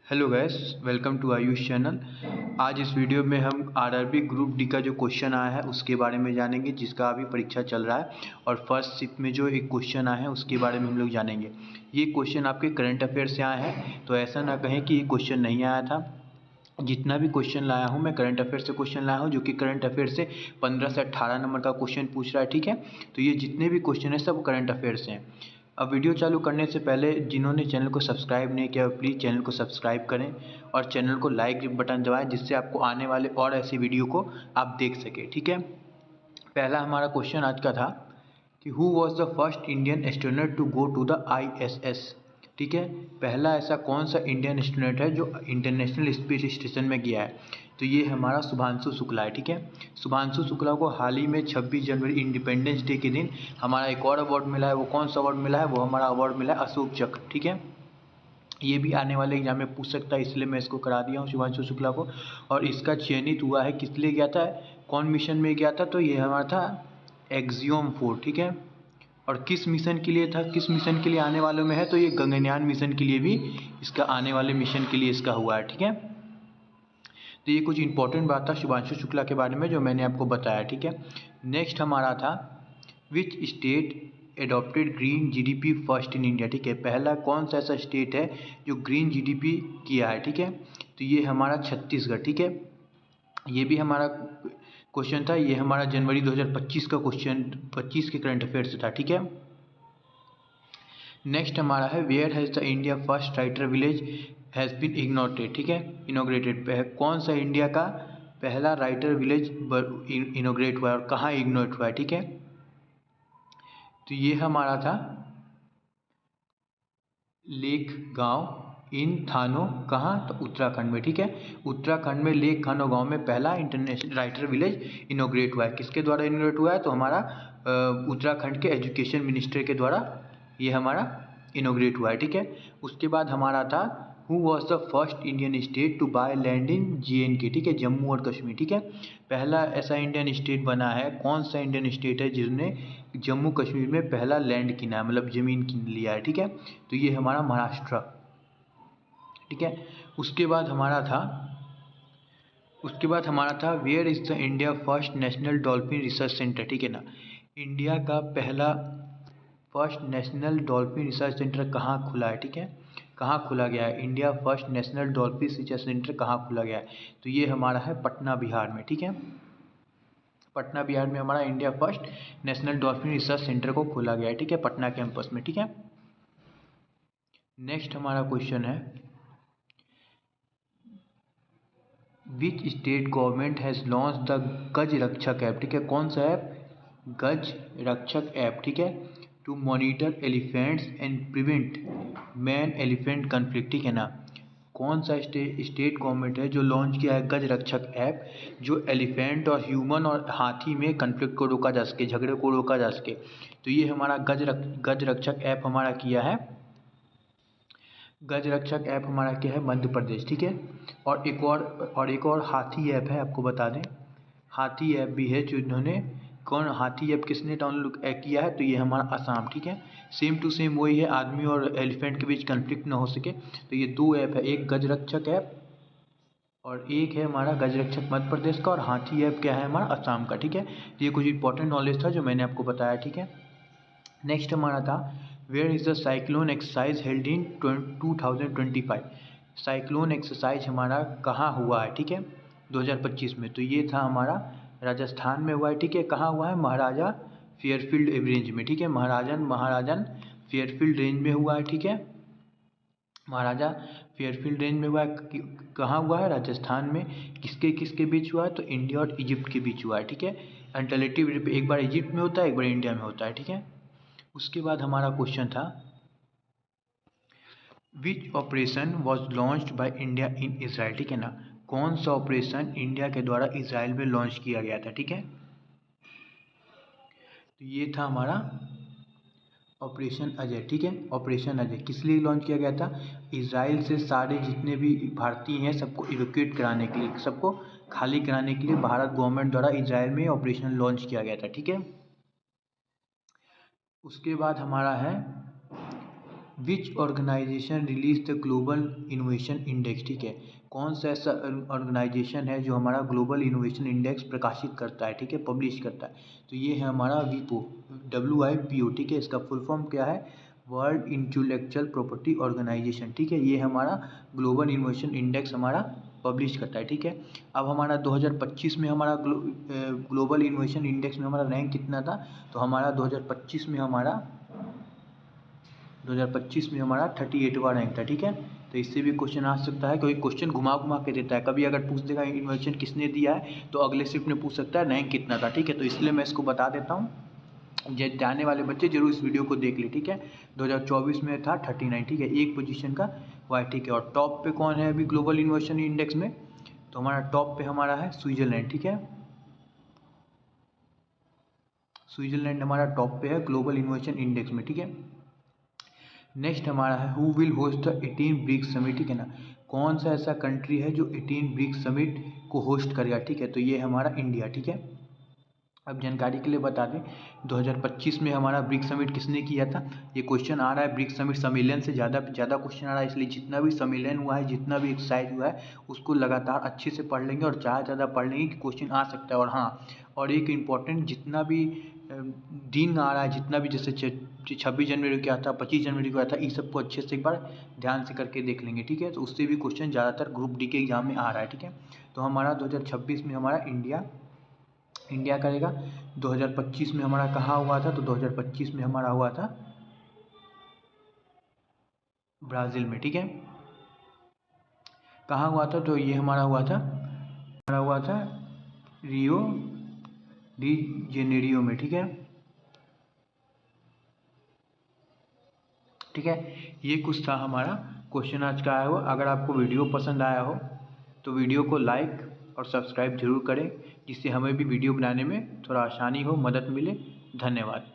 Hello guys, welcome to Ayush channel. आज इस video में हम आरआरबी ग्रुप डी का जो क्वेश्चन आया है उसके बारे में जानेंगे, जिसका अभी परीक्षा चल रहा है। और फर्स्ट शिफ्ट में जो एक क्वेश्चन आया है उसके बारे में हम लोग जानेंगे। ये क्वेश्चन आपके करंट अफेयर से आए हैं, तो ऐसा ना कहें कि ये क्वेश्चन नहीं आया था। जितना भी क्वेश्चन लाया हूँ मैं करंट अफेयर से क्वेश्चन लाया हूँ, जो कि करंट अफेयर से 15 से 18 नंबर का क्वेश्चन पूछ रहा है। ठीक है, तो ये जितने भी क्वेश्चन है सब करंट अफेयर से हैं। अब वीडियो चालू करने से पहले जिन्होंने चैनल को सब्सक्राइब नहीं किया प्लीज़ चैनल को सब्सक्राइब करें और चैनल को लाइक बटन दबाएं, जिससे आपको आने वाले और ऐसी वीडियो को आप देख सकें। ठीक है, पहला हमारा क्वेश्चन आज का था कि who was the first Indian astronaut to go to the ISS। ठीक है, पहला ऐसा कौन सा इंडियन एस्ट्रोनॉट है जो इंटरनेशनल स्पेस स्टेशन में गया है, तो ये हमारा शुभांशु शुक्ला है। ठीक है, शुभांशु शुक्ला को हाल ही में 26 जनवरी इंडिपेंडेंस डे के दिन हमारा एक और अवार्ड मिला है। वो कौन सा अवार्ड मिला है? वो हमारा अवार्ड मिला है अशोक चक्र। ठीक है, ये भी आने वाले एग्जाम में पूछ सकता है, इसलिए मैं इसको करा दिया हूँ शुभांशु शुक्ला को। और इसका चयनित हुआ है, किस लिए गया था, कौन मिशन में गया था, तो ये हमारा था एक्सियोम 4। ठीक है, और किस मिशन के लिए था, किस मिशन के लिए आने वालों में है, तो ये गगनयान मिशन के लिए भी इसका आने वाले मिशन के लिए इसका हुआ है। ठीक है, तो ये कुछ इंपॉर्टेंट बात था शुभांशु शुक्ला के बारे में जो मैंने आपको बताया। ठीक है, नेक्स्ट हमारा था which state adopted green GDP first in India. ठीक है, पहला कौन सा ऐसा स्टेट है जो ग्रीन GDP किया है। ठीक है, तो ये हमारा छत्तीसगढ़। ठीक है, ये भी हमारा क्वेश्चन था, ये हमारा जनवरी 2025 का क्वेश्चन 25 के करंट अफेयर से था। ठीक है, नेक्स्ट हमारा है where has the India first writer village has been inaugurated. ठीक है, इनोग्रेटेड, कौन सा इंडिया का पहला राइटर विलेज इनोग्रेट हुआ है और कहाँ इग्नोरेट हुआ है। ठीक है, तो ये हमारा था लेक गांव इन थानो, कहाँ, तो उत्तराखंड में। ठीक है, उत्तराखंड में लेक खानो गांव में पहला इंटरनेशनल राइटर विलेज इनोग्रेट हुआ है। किसके द्वारा इनोग्रेट हुआ है, तो हमारा उत्तराखंड के एजुकेशन मिनिस्टर के द्वारा ये हमारा इनोग्रेट हुआ है। ठीक है, उसके बाद हमारा था who was the first Indian state to buy land in JNK। ठीक है, जम्मू और कश्मीर। ठीक है, पहला ऐसा इंडियन स्टेट बना है, कौन सा इंडियन स्टेट है जिसने जम्मू कश्मीर में पहला लैंड किना है, मतलब ज़मीन किन लिया है। ठीक है, तो ये हमारा महाराष्ट्र। ठीक है, उसके बाद हमारा था where is the India first national dolphin research centre. ठीक है ना, इंडिया का पहला first national dolphin research centre कहाँ खुला है। ठीक है, कहाँ खुला गया है, India first national dolphin research centre कहाँ खुला गया है, तो ये हमारा है पटना बिहार में। ठीक है, पटना बिहार में हमारा India first national dolphin research centre को खोला गया है। ठीक है, पटना कैंपस में। ठीक है, नेक्स्ट हमारा क्वेश्चन है which state government has launch the गज रक्षक ऐप। ठीक है, कौन सा ऐप, गज रक्षक ऐप। ठीक है, to monitor elephants and prevent man elephant conflict. ठीक है ना, कौन सा स्टेट गवर्नमेंट है जो लॉन्च किया है गज रक्षक ऐप, जो एलिफेंट और ह्यूमन और हाथी में कन्फ्लिक्ट को रोका जा सके, झगड़े को रोका जा सके, तो ये हमारा गज रक्षक ऐप हमारा किया है, गज रक्षक ऐप हमारा क्या है, मध्य प्रदेश। ठीक है, और एक और हाथी ऐप है, आपको बता दें हाथी ऐप भी है जो इन्होंने, कौन हाथी ऐप किसने डाउनलोड किया है, तो ये हमारा असम। ठीक है, सेम टू सेम वही है, आदमी और एलिफेंट के बीच कन्फ्लिक्ट ना हो सके, तो ये दो ऐप है, एक गज रक्षक ऐप और एक है हमारा गज रक्षक मध्य प्रदेश का, और हाथी ऐप क्या है हमारा असम का। ठीक है, ये कुछ इंपॉर्टेंट नॉलेज था जो मैंने आपको बताया। ठीक है, नेक्स्ट हमारा था where is the cyclone exercise held in 2025। Cyclone exercise हमारा कहाँ हुआ है। ठीक है, 2025 में, तो ये था हमारा राजस्थान में हुआ है। ठीक है, कहाँ हुआ है, महाराजा फेयरफील्ड रेंज में। ठीक है, महाराजन फेयरफील्ड रेंज में हुआ है। ठीक है, महाराजा फेयरफील्ड रेंज में हुआ है, कहाँ हुआ है, राजस्थान में। किसके किसके बीच हुआ है, तो इंडिया और इजिप्ट के बीच हुआ है। ठीक है, अल्टरनेटिव एक बार इजिप्ट में होता है, एक बार इंडिया में होता है। ठीक है, उसके बाद हमारा क्वेश्चन था which operation was launched by India in Israel. ठीक है ना, कौन सा ऑपरेशन इंडिया के द्वारा इसराइल में लॉन्च किया गया था। ठीक है, तो ये था हमारा ऑपरेशन अजय। ठीक है, ऑपरेशन अजय किस लिए लॉन्च किया गया था, इसराइल से सारे जितने भी भारतीय हैं सबको इवैक्यूएट कराने के लिए, सबको खाली कराने के लिए भारत गवर्नमेंट द्वारा इसराइल में ऑपरेशन लॉन्च किया गया था। ठीक है, उसके बाद हमारा है which organisation release the global innovation index, ठीक है, कौन सा ऐसा ऑर्गेनाइजेशन है जो हमारा ग्लोबल इनोवेशन इंडेक्स प्रकाशित करता है, ठीक है, पब्लिश करता है। तो ये है हमारा WIPO, WIPO, ठीक है, इसका फुल फॉर्म क्या है, वर्ल्ड इंटेलेक्चुअल प्रॉपर्टी ऑर्गेनाइजेशन, ठीक है, ये हमारा ग्लोबल इनोवेशन इंडेक्स हमारा पब्लिश करता है, ठीक है। अब हमारा 2025 में हमारा ग्लोबल इनोवेशन इंडेक्स में हमारा रैंक कितना था, तो हमारा 2025 में हमारा 38वां रैंक था, ठीक है। तो इससे भी क्वेश्चन आ सकता है, कोई क्वेश्चन घुमा घुमा के देता है, कभी अगर पूछ देगा इन्वेंशन किसने दिया है तो अगले शिफ्ट में पूछ सकता है रैंक कितना था, ठीक है। तो इसलिए मैं इसको बता देता हूँ, जानने वाले बच्चे जरूर इस वीडियो को देख ले, ठीक है। 2024 में था 39, ठीक है, एक पोजीशन का हुआ है, ठीक है। और टॉप पे कौन है अभी ग्लोबल इनोवेशन इंडेक्स में, तो हमारा टॉप पे हमारा है स्विट्जरलैंड, ठीक है, स्विट्जरलैंड हमारा टॉप पे है ग्लोबल इनोवेशन इंडेक्स में, ठीक है। नेक्स्ट हमारा है who will host the 18 BRICS summit, ठीक है ना, कौन सा ऐसा कंट्री है जो 18 ब्रिक्स समिट को होस्ट करेगा, ठीक है, तो ये हमारा इंडिया, ठीक है। अब जानकारी के लिए बता दें 2025 में हमारा ब्रिक्स समिट किसने किया था, ये क्वेश्चन आ रहा है ब्रिक्स समिट सम्मेलन से ज़्यादा क्वेश्चन आ रहा है, इसलिए जितना भी सम्मेलन हुआ है, जितना भी एक्सरसाइज हुआ है उसको लगातार अच्छे से पढ़ लेंगे और ज़्यादा पढ़ लेंगे कि क्वेश्चन आ सकता है। और हाँ, और एक इम्पॉर्टेंट जितना भी दिन आ रहा है, जितना भी जैसे 26 जनवरी को आता, 25 जनवरी को आता, इस सबको अच्छे से एक बार ध्यान से करके देख लेंगे, ठीक है। तो उससे भी क्वेश्चन ज़्यादातर ग्रुप डी के एग्जाम में आ रहा है, ठीक है। तो हमारा 2026 में हमारा इंडिया करेगा। 2025 में हमारा कहाँ हुआ था, तो 2025 में हमारा हुआ था ब्राज़ील में, ठीक है। कहाँ हुआ था, तो ये हमारा हुआ था रियो डी जेनेरियो में, ठीक है, ठीक है। ये कुछ था हमारा क्वेश्चन आज का आया हुआ। अगर आपको वीडियो पसंद आया हो तो वीडियो को लाइक और सब्सक्राइब जरूर करें, जिससे हमें भी वीडियो बनाने में थोड़ा आसानी हो, मदद मिले। धन्यवाद।